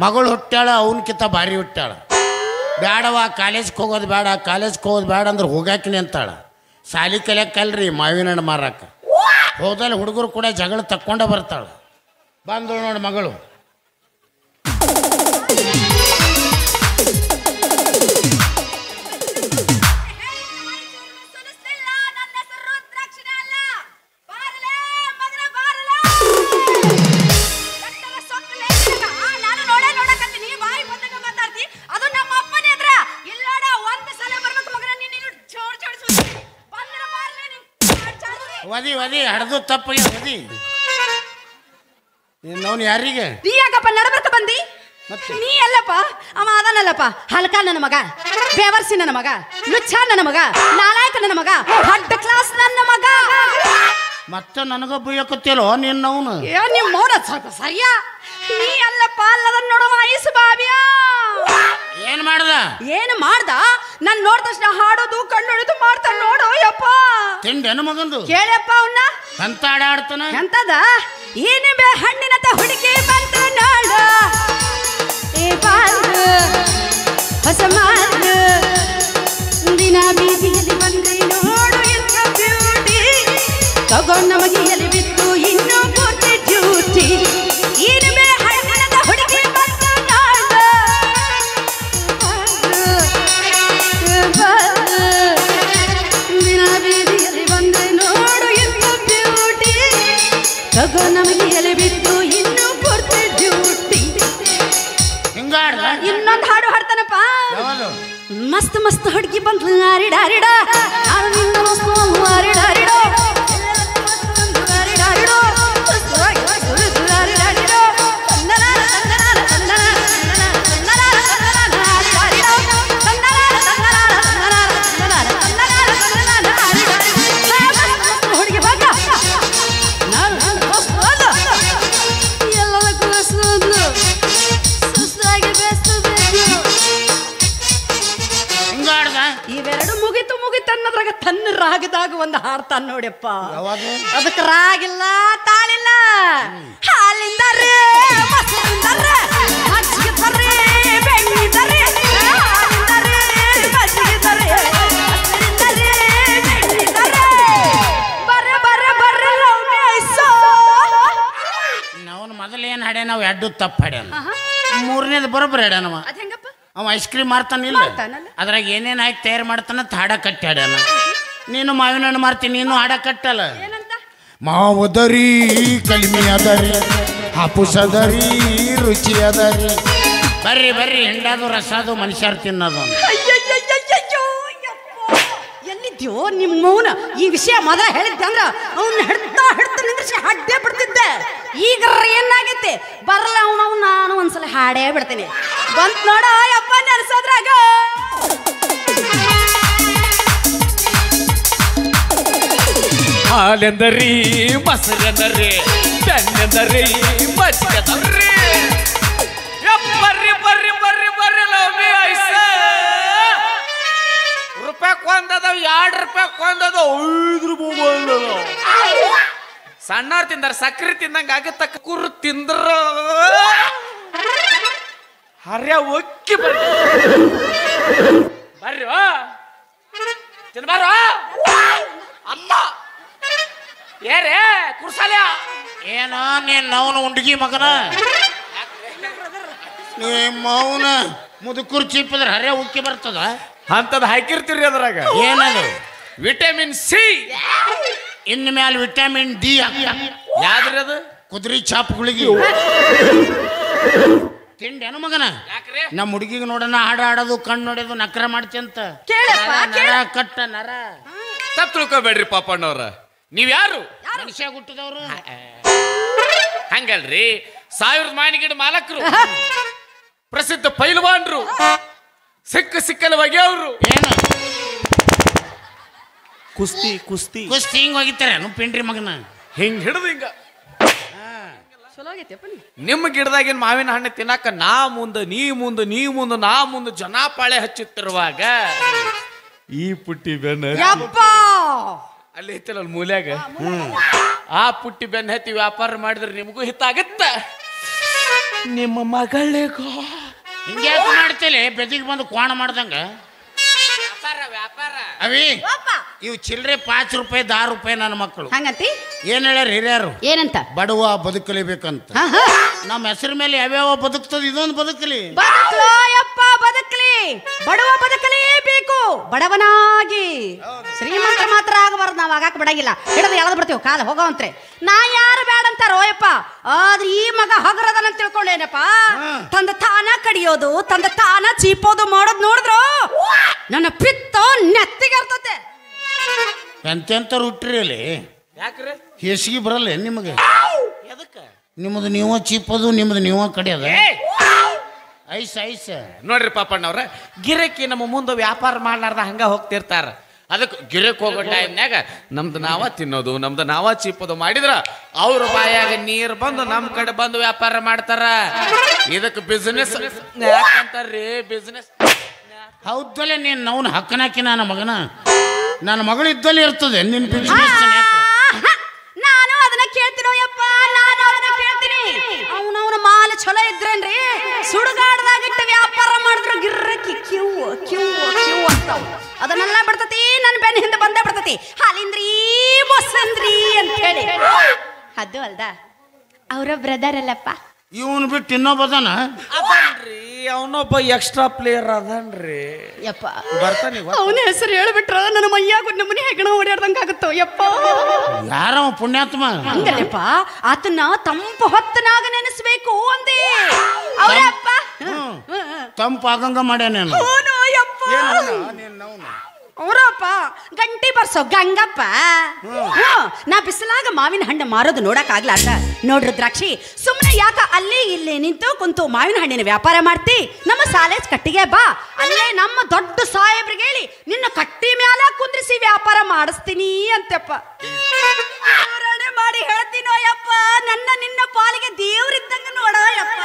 ಮಗಳು ಹುಟ್ಟ್ಯಾಳ ಅವನಕಿಂತ ಭಾರಿ ಹುಟ್ಟ್ಯಾಳ. ಬೇಡವ ಕಾಲೇಜ್ಗೆ ಹೋಗೋದು ಬೇಡ, ಕಾಲೇಜ್ಗೆ ಹೋಗೋದು ಬೇಡ ಅಂದ್ರೆ ಹೋಗಾಕಿನಿ ಅಂತಾಳ. ಸಾಲಿ ಕಲಿಯಕ್ಕಲ್ರಿ ಮಾವಿನ ಹಣ್ಣು ಮಾರಕ್ಕೆ ಹೋದಲ್ಲಿ ಹುಡುಗರು ಕೂಡ ಜಗಳ ತಕ್ಕೊಂಡೇ ಬರ್ತಾಳೆ. ಬಂದಳು ನೋಡಿ ಮಗಳು. ವದಿ ವದಿ ಹಡ್ದು ತಪ್ಪಿಗೆ ವದಿ. ನಾವು ಯಾರಿಗೆ ನೀ ಯಾಕಪ್ಪ ನಡಬರ್ಕ ಬಂದಿ? ನೀ ಅಲ್ಲಪ್ಪ, ಅವ ಅದನಲ್ಲಪ್ಪ ಹಲ್ಕ ನನ್ನ ಮಗ, ಬೇವರ್ಸಿ ನನ್ನ ಮಗ, ಲುಚ್ಚ ನನ್ನ ಮಗ, ನಾಲಾಯಕ ನನ್ನ ಮಗ, ಹಡ್ಡ ಕ್ಲಾಸ್ ನನ್ನ ಮಗ. ಮತ್ತೆ ನನಗ ಬುಯ್ಯಕತ್ತಿಲ್ಲೋ ನಿನ್ನವನು. ನಿಮ್ಮ ಮೌನ ಸ್ವಲ್ಪ ಸರಿಯಾ? ನೀ ಅಲ್ಲಪ್ಪ ಅಲ್ಲದನ್ನ ನೋಡುವ ಐಸು ಬಾಬಿಯಾ. ಏನ್ ಮಾಡ್ದ? ಏನು ಮಾಡ್ದ? ನನ್ ನೋಡಿದ ತಕ್ಷಣ ಹಾಡೋದು ಕಣ್ಣೊಳಿದು ಮಾಡ್ತಾನ ನೋಡು. ಯಪ್ಪ ತಿಂಡೆನು ಮಗಂದು ಕೇಳಪ್ಪ ಅವನ್ನ ಅಂತ ಆಡ ಆಡ್ತಾನ. ಎಂತದ ಏನಿಬೆ ಹಣ್ಣಿನಂತ ಹುಡುಗಿ ಬಂತು ನೋಡು, ಏ ಬಾರು ಹೊಸ ಮಾರು ದಿನ ಬೀದಿಯಲ್ಲಿ ಬಂದ್ರೆ ನೋಡು ಎಂತ ಬ್ಯೂಟಿ, ತಗೊಂಡ ಮಗಿಯಲ್ಲಿ ಬಿತ್ತು ಇನ್ನೂ ಪೂರ್ತಿ ಡ್ಯೂಟಿ. ಏನಿಬೆ ಹಣ್ಣಿನಂತ ಹುಡುಗಿ ಬಂತು ನೋಡು, ದಿನ ಬೀದಿಯಲ್ಲಿ ಬಂದ್ರೆ ನೋಡು ಎಂತ ಬ್ಯೂಟಿ, ತಗೋ ನಮಗೆ ಎಲೆ ಬಿತ್ತು ಇನ್ನೂ ಪೂರ್ತಿ ಡ್ಯೂಟಿ. ಹಿಂಗಾಡ್ದ. ಇನ್ನೊಂದು ಹಾಡು ಹಾಡ್ತಾನಪ್ಪ. ಮಸ್ತ್ ಮಸ್ತ್ ಹುಡುಗಿ ಬಂದ್ಲು ಅರಿಡಾರಿಡ, ನಾನು ನಿನ್ನ ಮಸ್ತ್ ಅರಿಡಾರಿಡೋ, ಹುಡುಗಿ ಬಂದ ಇವೆರಡು ಮುಗಿತು ಮುಗಿತನ್ನದ್ರಾಗ ತನ್ನ ರಾಗದಾಗ ಒಂದು ಹಾಡ್ತಾನ ನೋಡ್ಯಪ್ಪ. ಅದಕ್ಕೆ ರಾಗಿಲ್ಲ ತಾಳಿಲ್ಲ, ಹಾಲಿಂದರೆ ಮೊಸರಿಂದರೆ ಮಜ್ಜಿಗೆ ತರ್ರಿ ಬೆಣ್ಣೆ ತರ್ರಿ, ಹಾಲಿಂದರೆ ಮಜ್ಜಿಗೆ ತರ್ರಿ ಮೊಸರಿಂದರೆ ಬೆಣ್ಣೆ ತರ್ರಿ, ಬರ್ರ ಬರ್ರ ಬರ್ರ ಲೌಮೇಸೋ. ನಾವು ಮೊದಲೇನು ಹಾಡ್ಯ ನಾವು ಎಡ್ಡು ತಪ್ಪು ಹಾಡ್ಯಾನ, ಮೂರನೇದು ಬರೋಬ್ಬರ ಹಾಡ್ಯಾನವ. ಅದ ಹೆಂಗಪ್ಪ? ಅವ ಐಸ್ ಕ್ರೀಮ್ ಮಾರ್ತಾನಿಲ್ಲ, ಅದ್ರಾಗ ಏನೇನು ಹಾಕಿ ತಯಾರು ಮಾಡ್ತಾನ ಹಾಡ ಕಟ್ಟಿ ಹಾಡ್ಯಾನ. ನೀನು ಮಾವಿನ ಹಣ್ಣು ಮಾರ್ತೀನಿ, ನೀನು ಹಾಡ ಕಟ್ಟಲ್ಲ. ಮಾವದರಿ ಕಲಿಮೆ ಅದರಿ, ಹಾಪುಸ್ ಅದರಿ ರುಚಿ ಅದರಿ. ಬರ್ರಿ ಬರ್ರಿ ಹಿಂಡಾದು ರಸಾದು ಮನುಷ್ಯರು ತಿನ್ನೋದು. ಎಲ್ಲಿದ್ಯೋ ನಿಮ್ಮ ಮೌನ? ಈ ವಿಷಯ ಮೊದಲ ಹೇಳಿದ್ದೆ ಅಂದ್ರ ಅವ್ನ ಹಿಡ್ತಾ ಹಿಡ್ತಾ ನಿಂದ್ರಿಸಿ ಹಾಡೇ ಬಿಡ್ತಿದ್ದೆ. ಈಗ ಏನಾಗೈತೆ ಬರಲ್ಲ ಅವನವ್ ನಾನು ಒಂದ್ಸಲ ಹಾಡೇ ಬಿಡ್ತೀನಿ. ಬಂತ್ ನೋಡ ಯಪ್ಪ ನೆನ್ಸೋದ್ರಾಗ. ಹಾಲೆಂದರಿ ಮೊಸರೆಂದರಿ ಬೆಣ್ಣೆಂದರಿ ಮಜ್ಜಿಗೆದರಿ, ಬರ್ರಿ ಬರ್ರಿ ಬರ್ರಿ ಬರ್ರಿ ಲವ್ಮಿ ಐಸ. ರೂಪಾಯಿ ಕೊಂದದವ್ 2 ರೂಪಾಯಿ ಕೊಂದದವ್ 5 ರೂಪಾಯಿ. ಸಣ್ಣವ್ರು ತಿಂದಾರ ಸಕ್ರಿ ತಿಂದಂಗ ಆಗತ್ತ, ಕುರು ತಿಂದ್ರ ಹರ್ಯ ಒಕ್ಕಿ ಬರ್ರಿ ಬರ್ರಿ ತಿನ್ಬಾರ ಅಮ್ಮ ಏರೇ ಕುರ್ಸಾಲ್ಯ. ಏನೋ ನೀನ್ ನವನು ಉಂಡ್ಗಿ ಮಗನ, ಮೌನ ಮುದುಕುರ್ ಚಿಪ್ಪಿದ್ರೆ ಹರ್ಯ ಉಕ್ಕಿ ಬರ್ತದ. ಅಂತದ್ ಹಾಕಿರ್ತೀರಿ ಅದ್ರಾಗ. ಏನದು? Vitamin C. ಇನ್ನು ಮ್ಯಾಲ ವಿಟಮಿನ್ ಡಿ. ಯಾವ್ದ್ರಿ ಅದು? ಕುದುರೆ ಚಾಪ್ಗಳಿಗೆ ತಿಂಡೇನು ಮಗನ? ನಮ್ಮ ಹುಡುಗಿಗೆ ನೋಡೋಣ ಹಾಡು ಹಾಡೋದು ಕಣ್ಣು ನೋಡೋದು ನಕ್ರ ಮಾಡ್ತಂತ. ನರ ಕಟ್ಟ ನರ. ತಪ್ಪು ತಿಳ್ಕೊಬೇಡ್ರಿ ಪಾಪಣ್ಣವ್ರ, ನೀವ್ಯಾರು? ಮನುಷ್ಯ ಹುಟ್ಟಿದವ್ರು ಹಂಗಲ್ರಿ. 1000 ಮಾನಿಗಿಡ ಮಾಲಕರು, ಪ್ರಸಿದ್ಧ ಪೈಲ್ವಾನ್ರು, ಸಿಕ್ಕಲ ಬಗೆಯವ್ರು. ಏನು ಕುಸ್ತಿ ಕುಸ್ತಿ ಕುಸ್ತಿ ಹಿಂಗ್ ಹೋಗಿತಾರೆ ಪಿಂಡ್ರಿ ಮಗನ. ಹಿಂಗ್ ಹಿಡಿದು ಹಿಂಗ ನಿಮ್ಮ ಗಿಡದಾಗಿನ ಮಾವಿನ ಹಣ್ಣು ತಿನ್ನಾಕ ನಾ ಮುಂದೆ ನೀ ಮುಂದೆ ನೀ ಮುಂದೆ ನಾ ಮುಂದೆ ಜನಾಪಾಳೆ ಹಚ್ಚುತ್ತಿರುವಾಗ ಈ ಪುಟ್ಟಿ ಬೆನ್ನ ಅಲ್ಲಿ ಐತಲ್ಲ ಮೂಲ್ಯಾಗ ಆ ಪುಟ್ಟಿ ಬೆನ್ನ ಹತ್ತಿ ವ್ಯಾಪಾರ ಮಾಡಿದ್ರೆ ನಿಮಗೂ ಹಿತ್ತಾಗತ್ತ. ನಿಮ್ಮ ಮಗಳಿಗೋ ಹಿಂಗ್ಯಾಕೆ ಮಾಡ್ತಿಲ್ಲ ಬೆದಿಗೆ ಬಂದು ಕೋಣ ಮಾಡ್ದಂಗ ಅವಿ ಇವು ಚಿಲ್ಲರೆ ₹5 ₹10 ನನ್ನ ಮಕ್ಕಳು ಹಂಗಂತಿ ಏನ್ ಹೇಳ್ಯಾರ ಹಿರಿಯರು ಏನಂತ ಬಡವ ಬದುಕಲಿಬೇಕಂತ ನಮ್ಮ ಹೆಸರು ಮೇಲೆ ಯಾವ್ಯಾವ ಬದುಕ್ತದ ಇದೊಂದು ಬದುಕಲಿ ಯಪ್ಪ ಬದುಕಲಿ ಬಡವ ಬದುಕಲೇಬೇಕು ಬಡವನಾಗಿ ಶ್ರೀಮಂತ ಮಾತ್ರ ಆಗಬಾರ್ದು ನಾವು ಆಗಾಕ ಬಿಡಂಗಿಲ್ಲ ಹಿಡಿದು ಎಳೆದು ಬಿಡ್ತೀವಿ ಕಾಲ ಹೋಗೋವಂತ್ರೆ ನಾ ಯಾರು ಬೇಡ ಅಂತಾರೋ ಯಪ್ಪ ಆದ್ರೆ ಈ ಮಗ ಹಗರದನ ತಿಳ್ಕೊಂಡೇನಪ್ಪ ತಂದ ತಾನ ಕಡಿಯೋದು ತಂದ ತಾನ ಚೀಪೋದು ಮಾಡೋದು ನೋಡಿದ್ರು ನನ್ನ ಪಿತ್ತ ನೆತ್ತಿಗೆ ಇರ್ತತೆ ಎಂತೆಂತರು ಹುಟ್ಟ್ರಿ ಅಲ್ಲಿ ಯಾಕ್ರೆ ಹೇಸಿಗೆ ಬರಲ್ಲ ನಿಮಗೆ ನಿಮ್ಮದು ನೀವ ಚೀಪದು ನಿಮ್ಮದು ನೀವ ಕಡಿಯೋದ ಐಸ ನೋಡ್ರಿ ಪಾಪಣ್ಣವ್ರ ಗಿರಕಿ ನಮ್ಮ ಮುಂದೆ ವ್ಯಾಪಾರ ಮಾಡ್ಲಾರ್ದ ಹಂಗ ಹೋಗ್ತಿರ್ತಾರ ಅದಕ್ಕೆ ಗಿರಕ್ ಹೋಗೋ ಟೈಮ್ನಾಗ ನಮ್ದು ನಾವ ತಿನ್ನೋದು ನಮ್ದು ನಾವ ಚೀಪೋದು ಮಾಡಿದ್ರ ಅವ್ರ ಬಾಯಾಗ ನೀರು ಬಂದು ನಮ್ ಕಡೆ ಬಂದು ವ್ಯಾಪಾರ ಮಾಡ್ತಾರ ಇದಕ್ಕೆ ಬಿಸ್ನೆಸ್ ಯಾಕಂತಾರ್ರಿ ಬಿಸ್ನೆಸ್ ಹೌದಲ್ಲೇ ನೀನು ನವ್ನ ಹಕ್ಕನಾಕಿ ನನ್ನ ಮಗನ ನನ್ನ ಮಗಳು ಇದ್ದಲ್ಲಿ ಇರ್ತದೆ ನಿನ್ನ ಬಿಸ್ನೆಸ್ ನಾನು ಅದನ್ನ ಕೇಳ್ತೀನೋ ಯಪ್ಪ ನಾನು ಅದನ್ನ ಕೇಳ್ತೀನಿ ಅವನವನ ಮಾಲ ಚಲೋ ಇದ್ರೇನ್ರಿ ಸುಡುಗಾಡದಾಗಿಟ್ಟ ವ್ಯಾಪಾರ ಮಾಡಿದ್ರು ಗಿರ್ರಕ್ಕಿ ಕ್ಯೂ ಕ್ಯೂ ಕ್ಯೂ ಅಂತಾವ ಅದನ್ನೆಲ್ಲ ಬಿಡ್ತತಿ ನನ್ನ ಬೆನ್ನ ಹಿಂದೆ ಬಂದೇ ಬಿಡ್ತತಿ ಹಾಲಿಂದ್ರಿ ಮೊಸಂದ್ರಿ ಅಂತ ಹೇಳಿ ಅದು ಅಲ್ದ ಅವರ ಬ್ರದರ್ ಅಲ್ಲಪ್ಪ ಇವನು ಬಿಟ್ಟು ಇನ್ನೊಬ್ಬದನ ಅದನ್ರಿ ಅವನೊಬ್ಬ ಎಕ್ಸ್ಟ್ರಾ ಪ್ಲೇಯರ್ ಅದನ್ರಿ ಯಪ್ಪ ಬರ್ತಾನೆ ಅವನ ಹೆಸರು ಹೇಳ್ಬಿಟ್ರ ನನ್ನ ಮೈಯಾಗ ನಮ್ಮನೆ ಹೆಗಣ ಓಡಾಡ್ದಂಗ ಆಗುತ್ತೋ ಯಪ್ಪ ಯಾರವ ಪುಣ್ಯಾತ್ಮ ಹಂಗಲ್ಲಪ್ಪ ಆತನ ತಂಪು ಹೊತ್ತನಾಗ ನೆನೆಸ್ಬೇಕು ಅಂದೆ ಅವರಪ್ಪ ತಂಪು ಆಗಂಗ ಮಾಡ್ಯಾನೇನು ಅವರಪ್ಪ ಗಂಟಿ ಬರ್ಸೋ ಗಂಗಪ್ಪ ನಾ ಬಿಸಿಲಾಗ ಮಾವಿನ ಹಣ್ಣು ಮಾರೋದು ನೋಡಕ್ ಆಗ್ಲಾರ್ದ ನೋಡ್ರಿ ದ್ರಾಕ್ಷಿ ಸುಮ್ಮನೆ ಯಾಕ ಅಲ್ಲೇ ಇಲ್ಲೇ ನಿಂತು ಕುಂತು ಮಾವಿನ ಹಣ್ಣಿನ ವ್ಯಾಪಾರ ಮಾಡ್ತಿ ನಮ್ಮ ಸಾಲೇಜ್ ಕಟ್ಟಿಗೆ ಬಾ ಅಲ್ಲೇ ನಮ್ಮ ದೊಡ್ಡ ಸಾಹೇಬ್ರಿಗೆ ಹೇಳಿ ನಿನ್ನ ಕಟ್ಟಿ ಮ್ಯಾಲ ಕುಂದ್ರಿಸಿ ವ್ಯಾಪಾರ ಮಾಡಿಸ್ತೀನಿ ಅಂತಪ್ಪ ಮಾಡಿ ಹೇಳ್ತೀನೋ ಯಪ್ಪ ನನ್ನ ನಿನ್ನ ಪಾಲಿಗೆ ದೇವ್ರಿದ್ದಂಗ ನೋಡ ಯಪ್ಪ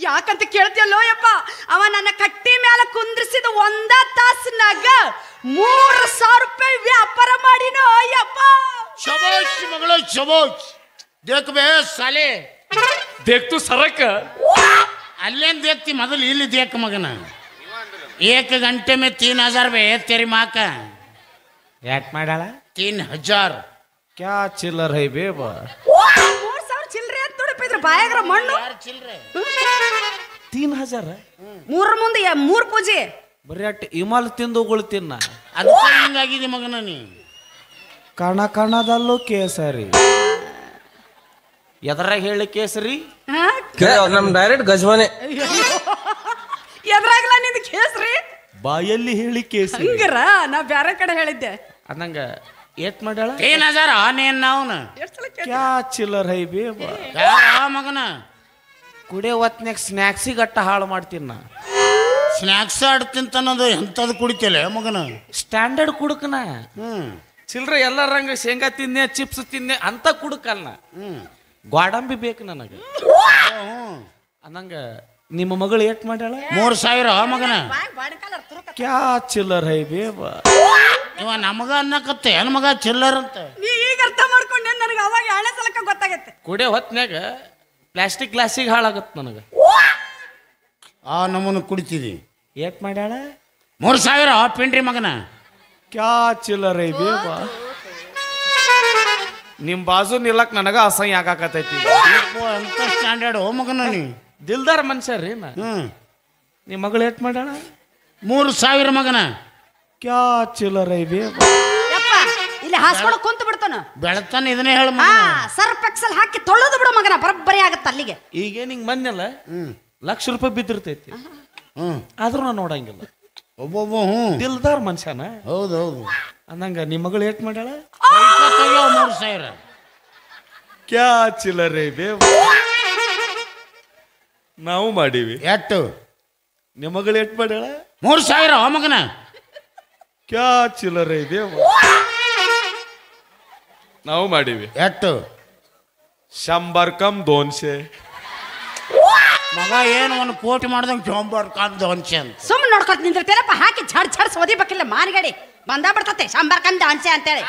ಯಾಕಂತ ಕೇಳ್ತಿಯಲ್ಲೋ ಯಪ್ಪ ಅವ ನನ್ನ ಕಟ್ಟಿ ಮ್ಯಾಲ ಕುಂದ್ರಿಸಿದ ಒಂದ ತಾಸನಾಗ ₹3,000 ವ್ಯಾಪಾರ ಮಾಡಿನೋ ಯಪ್ಪ ಶಬೋಚ್ ಮಗಳು ಶಬೋಚ್ ದೇಖ ಬೇ ಸಾಲೆ ದೇಖ್ತು ಸರಕ ಅಲ್ಲೇನ್ ದೇಖ್ತಿ ಮೊದಲು ಇಲ್ಲಿ ದೇಖ ಮಗನ 1 ಗಂಟೆ में 3,000 बे तेरी माँ का ಯಾಕೆ ಮಾಡಾಳ 3,000 ಕ್ಯಾ ಚಿಲ್ಲರ್ ಹೈ ಬೇಬ 3,000 ಚಿಲ್ಲರೆ ಅಂತ ತುಡುಪಿದ್ರ ಬಾಯಾಗ್ರ ಮಣ್ಣು ಚಿಲ್ರೆ 3,000 ಮೂರ ಮುಂದೆ 3 ಪೂಜೆ ಬರೀ ಅಟ್ ಇಮಾಲ್ ತಿಂದು ಉಗುಳು ತಿನ್ನ ಅದಕ್ಕೆ ಹಿಂಗಾಗಿದೆ ಮಗನ ನೀ ಕಣ ಕಣದಲ್ಲೂ ಕೇಸರಿ ಎದರಾಗ ಹೇಳಿ ಕೇಸರಿ ನಮ್ ಡೈರೆಕ್ಟ್ ಗಜವಾನೆ ಎದ್ರಾಗಲ್ಲ ನಿಂದ ಕೇಸ್ರಿ ಬಾಯಲ್ಲಿ ಹೇಳಿ ಕೇಸರಿ ಹಂಗರ ನಾ ಬ್ಯಾರೆ ಕಡೆ ಹೇಳಿದ್ದೆ ಅನ್ನಂಗ ಏಟ್ ಮಾಡ್ಯಾಳ 3,000 ನೀನ್ ನಾವ್ನ ಕ್ಯಾ ಚಿಲ್ಲರ್ ಹೈ ಬೇಬ ಯಾರ ಮಗನ ಕುಡಿಯೋ ಹೊತ್ನ್ಯಾಗ ಸ್ನ್ಯಾಕ್ಸಿಗೆ ಅಟ್ಟ ಹಾಳು ಮಾಡ್ತೀನಿ ನಾ ಸ್ನ್ಯಾಕ್ಸ್ ಆಡ್ತಿಂತ ಅನ್ನೋದು ಎಂಥದ್ದು ಕುಡಿತಿಲ್ಲ ಮಗನ ಸ್ಟ್ಯಾಂಡರ್ಡ್ ಕುಡುಕನ ಚಿಲ್ರೆ ಎಲ್ಲರಂಗ ಶೇಂಗಾ ತಿನ್ನೆ ಚಿಪ್ಸ್ ತಿನ್ನೆ ಅಂತ ಕುಡುಕಲ್ಲ ಗ್ವಾಡಂಬಿ ಬೇಕು ನನಗೆ ಅನ್ನಂಗ ನಿಮ್ಮ ಮಗಳು ಏಟ್ ಮಾಡ್ಯಾಳ 3,000 ಮಗನ ಕ್ಯಾ ಚಿಲ್ಲರ್ ಹೈ ಬೇಬ ಇವ ನಮಗ ಅನ್ನಕತ್ತೆ ಏನ್ ಮಗ ಚಿಲ್ಲರ್ ಅಂತ ಈಗ ಅರ್ಥ ಮಾಡ್ಕೊಂಡೆ ನನಗೆ ಅವಾಗ 2ನೇ ಸಲಕ್ಕ ಗೊತ್ತಾಗತ್ತೆ ಕುಡಿಯೋ ಹೊತ್ನ್ಯಾಗ ಪ್ಲಾಸ್ಟಿಕ್ ಗ್ಲಾಸಿಗೆ ಹಾಳಾಗತ್ತೆ ನನಗೆ ಆ ನಮ್ಮನ್ನು ಕುಡಿತಿದಿ ಏಟ್ ಮಾಡ್ಯಾಳ 3,000 ಪಿಂಡ್ರಿ ಮಗನ ಕ್ಯಾ ಚಿಲ್ಲರ್ ಹೈ ಬೇಬ ನಿಮ್ ಬಾಜು ನಿಲ್ಲಕ್ ನನಗ ಅಸಹ್ಯ ಆಗಾಕತೈತಿ ಎಂತ ಸ್ಟ್ಯಾಂಡರ್ಡ್ ಮಗನ ನೀ ದಿಲ್ದಾರ್ ಮನುಷ್ಯ ರೀ ನಾ ನಿಮ್ಮ ಮಗಳು ಏಟ್ ಮಾಡ್ಯಾಳ 3,000 ಮಗನ ಕ್ಯಾ ಚಿಲ್ಲರ್ ಹೈ ಬೇಬ ಯಪ್ಪ ಇಲ್ಲಿ ಹಾಸ್ಕೊಂಡು ಕುಂತು ಬಿಡ್ತಾನ ಬೆಳತಾನ ಇದನ್ನೇ ಹೇಳ ಸರ್ಫ್ ಎಕ್ಸಲ್ ಹಾಕಿ ತೊಳೆದು ಬಿಡು ಮಗನ ಬರಬ್ಬರಿ ಆಗತ್ತ ಅಲ್ಲಿಗೆ ಈಗೇನ್ ಹಿಂಗ್ ಬಂದಲ್ಲ ₹1,00,000 ಬಿದ್ದಿರ್ತೈತಿ ಆದ್ರೂ ನಾ ನೋಡಂಗಿಲ್ಲ ಒಬ್ಬೊಬ್ಬ ದಿಲ್ದಾರ್ ಮನುಷ್ಯನ ಹೌದು ಹೌದು ಅಂದಂಗ ನಿಮ್ಮ ಮಗಳು ಏಟ್ ಮಾಡ್ಯಾಳ 3,000 ಕ್ಯಾ ಚಿಲ್ಲರ್ ಹೈ ಬೇಬ ನಾವು ಮಾಡೀವಿ ಎಟ್ಟು ನಿಮ್ಮ ಮಗಳು ಏಟ್ ಮಾಡ್ಯಾಳ 3,000 ಮಗನ ಕ್ಯಾ ಚಿಲ್ಲರ್ ಹೈ ಬೇಬ ನಾವು ಮಾಡೀವಿ ಎಟ್ಟು 100 ಕಮ್ 200 ಮಗ ಏನು ಒಂದು ಕೋಟಿ ಮಾಡ್ದಂಗೆ ಚೊಂಬರ್ಕಂದು ಅನ್ಸೆ ಅಂತ ಸುಮ್ಮನೆ ನೋಡ್ಕೊತ ನಿಂದಿರ್ತೇನಪ್ಪ ಹಾಕಿ ಝಡ್ ಝಡ್ ಸೋದಿಬೇಕಿಲ್ಲ ಮಾರ್ಗಡಿ ಬಂದ ಬಿಡ್ತತೆ ಶಂಬರ್ಕಂದ ಅನ್ಸೆ ಅಂತೇಳಿ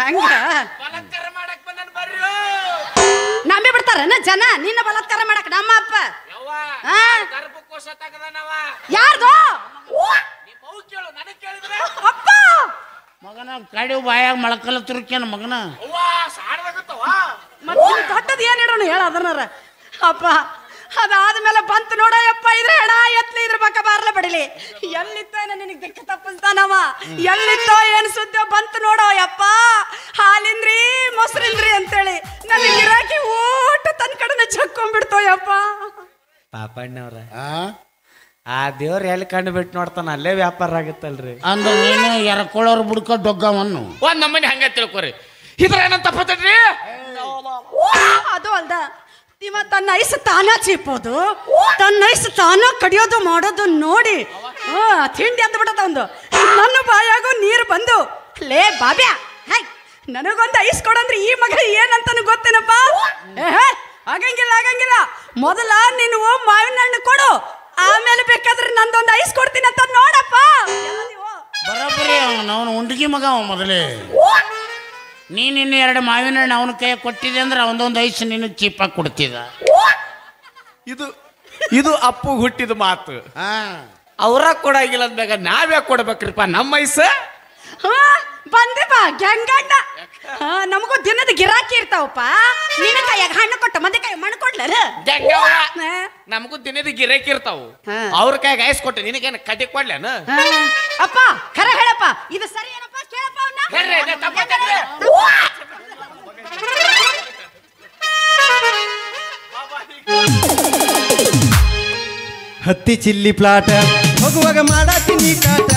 ಹಂಗ ನಂಬಿ ಬಿಡ್ತಾರನ ಜನ ನಿನ್ನ ಬಲಾತ್ಕಾರ ಮಾಡಕ್ ನಮ್ಮ ಅಪ್ಪ ಯಾರ್ದು ಅಪ್ಪ ಮಗನ ಕಡಿ ಬಾಯಾಗ ಮೊಳಕಲ್ಲ ತುರುಕ್ಯಾನ ಮಗನ ಮತ್ತೆ ದೊಡ್ಡದು ಏನ್ ಇಡೋಣ ಹೇಳ ಅದನ್ನಾರ ಅಪ್ಪ ಅದಾದ್ಮೇಲೆ ಬಂತು ನೋಡಯ್ಯಪ್ಪ ಇದ್ರೆ ಹೆಣ ಎತ್ಲಿ ಇದ್ರ ಪಕ್ಕ ಬಾರ್ಲ ಬಡಿಲಿ ಎಲ್ಲಿತ್ತೋ ಏನೋ ನಿನಗೆ ದಿಕ್ಕ ತಪ್ಪಿಸ್ತಾನವ ಎಲ್ಲಿತ್ತೋ ಏನ್ ಸುದ್ದಿ ಬಂತು ನೋಡೋ ಯಪ್ಪ ಹಾಲಿಂದ್ರಿ ಮೊಸರಿಂದ್ರಿ ಅಂತೇಳಿ ನನಗೆ ಗಿರಾಕಿ ಊಟ ತನ್ನ ಕಡೆನ ಜಕ್ಕೊಂಡ್ಬಿಡ್ತೋ ಯಪ್ಪ ಪಾಪಣ್ಣವ್ರ ಆ ದೇವ್ರ ಎಲ್ಲಿ ಕಂಡು ಬಿಟ್ಟು ನೋಡ್ತಾನ ಅಲ್ಲೇ ವ್ಯಾಪಾರ ಆಗತ್ತಲ್ರಿ ಅಂದ್ರೆ ನೀನು ಎರ್ಕೊಳ್ಳೋರು ಬುಡ್ಕೊ ಡೊಗ್ಗವನ್ನು ಒಂದ್ ನಮ್ಮನೆ ಹಂಗ ತಿಳ್ಕೊರಿ ಇದ್ರ ಏನಂತ ತಪ್ಪತ್ತಡ್ರಿ ಅದು ಅಲ್ದ ಇವ ತನ್ನ ಐಸ್ ತಾನ ಚೀಪೋದು ತನ್ನ ಐಸ್ ತಾನ ಕಡಿಯೋದು ಮಾಡೋದು ನೋಡಿ ತಿಂಡಿ ಅಂತ ಬಿಡದ ಒಂದು ನನ್ನ ಬಾಯಾಗೂ ನೀರು ಬಂದು ಲೇ ಬಾಬ್ಯಾ ಹಾಯ್ ನನಗೊಂದು ಐಸ್ ಕೊಡಂದ್ರೆ ಈ ಮಗ ಏನಂತಾನು ಗೊತ್ತೇನಪ್ಪ ಆಗಂಗಿಲ್ಲ ಆಗಂಗಿಲ್ಲ ಮೊದಲ ನೀನು ಮಾವಿನ ಹಣ್ಣು ಕೊಡು ಆಮೇಲೆ ಬೇಕಾದ್ರೆ ನಂದೊಂದು ಐಸ್ ಕೊಡ್ತೀನಿ ಅಂತ ನೋಡಪ್ಪ ಬರೋಬ್ಬರಿ ಅವನು ಉಂಡಿಗೆ ಮಗ ಅವ ಮೊದಲೇ ನೀನಿನ್ನು 2 ಮಾವಿನ ಹಣ್ಣು ಅವನ ಕೈ ಕೊಟ್ಟಿದೆ ಅಂದ್ರೆ ಅವನದೊಂದು ಐಸ್ ನೀನು ಚೀಪಾಗಿ ಕೊಡ್ತಿದ್ದ ಇದು ಅಪ್ಪು ಹುಟ್ಟಿದ ಮಾತು ಅವ್ರ ಕೊಡಾಗಿಲ್ಲ ಅಂದಾಗ ನಾವ್ಯಾಕೆ ಕೊಡ್ಬೇಕ್ರಿಪ್ಪ ನಮ್ಮ ಐಸ ಬಂದೆ ಬಾ ಗಂಗಣ್ಣ ನಮಗೂ ದಿನದ ಗಿರಾಕಿ ಇರ್ತಾವಪ್ಪ ನಿನ್ನ ಕೈಯಾಗ ಹಣ್ಣು ಕೊಟ್ಟ ಮಂದಿ ಕೈ ಮಣ್ಣು ಕೊಡ್ಲಾರ ನಮಗೂ ದಿನದ ಗಿರಾಕಿ ಇರ್ತಾವು ಅವ್ರ ಕೈಯಾಗ ಐಸ್ ಕೊಟ್ಟೆ ನಿನಗೇನು ಕಡ್ಡಿ ಕೊಡ್ಲೇನ ಅಪ್ಪ ಖರೆ ಹೇಳಪ್ಪ ಇದು ಸರಿ ಏನಪ್ಪ ಕೇಳಪ್ಪ ಹತ್ತಿ ಚಿಲ್ಲಿ ಪ್ಲಾಟ ಹೋಗುವಾಗ ಮಾಡಾತೀನಿ ಕಾಟ